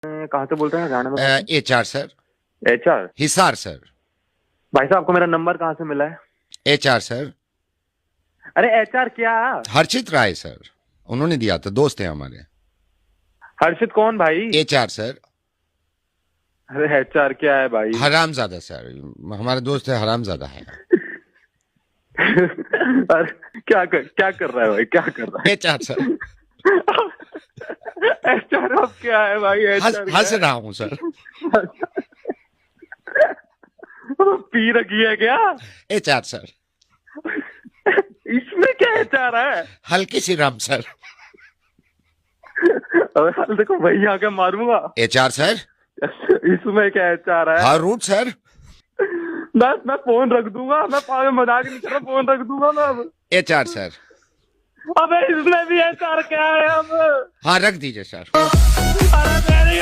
कहाँ से बोल रहे हैं हरियाणा में? HR sir. HR? Hisar sir. भाई साहब आपको मेरा नंबर कहाँ से मिला है? HR sir. अरे HR क्या? हर्षित राय सर, उन्होंने दिया था, दोस्त हैं हमारे। हर्षित कौन भाई? HR sir. अरे HR क्या है भाई? हरामजादा सर, हमारे दोस्त है, हरामजादा है। अरे क्या कर रहा है भाई, क्या कर रहा है? HR sir. HR अब क्या है भाई? हंस रहा हूं सर। पी रखी है क्या? HR sir. इसमें क्या HR है? हल्की सी रम सर। अबे साल देखो भाई आके मारूंगा। HR sir. इसमें क्या HR है? हाँ रूट सर। मैं फोन रख दूंगा, मैं पागल मजाक नहीं कर रहा, फोन रख दूंगा मैं अब। HR sir. अबे इसमें भी HR क्या है अब? हाँ रख दीजिए सर। अरे मेरी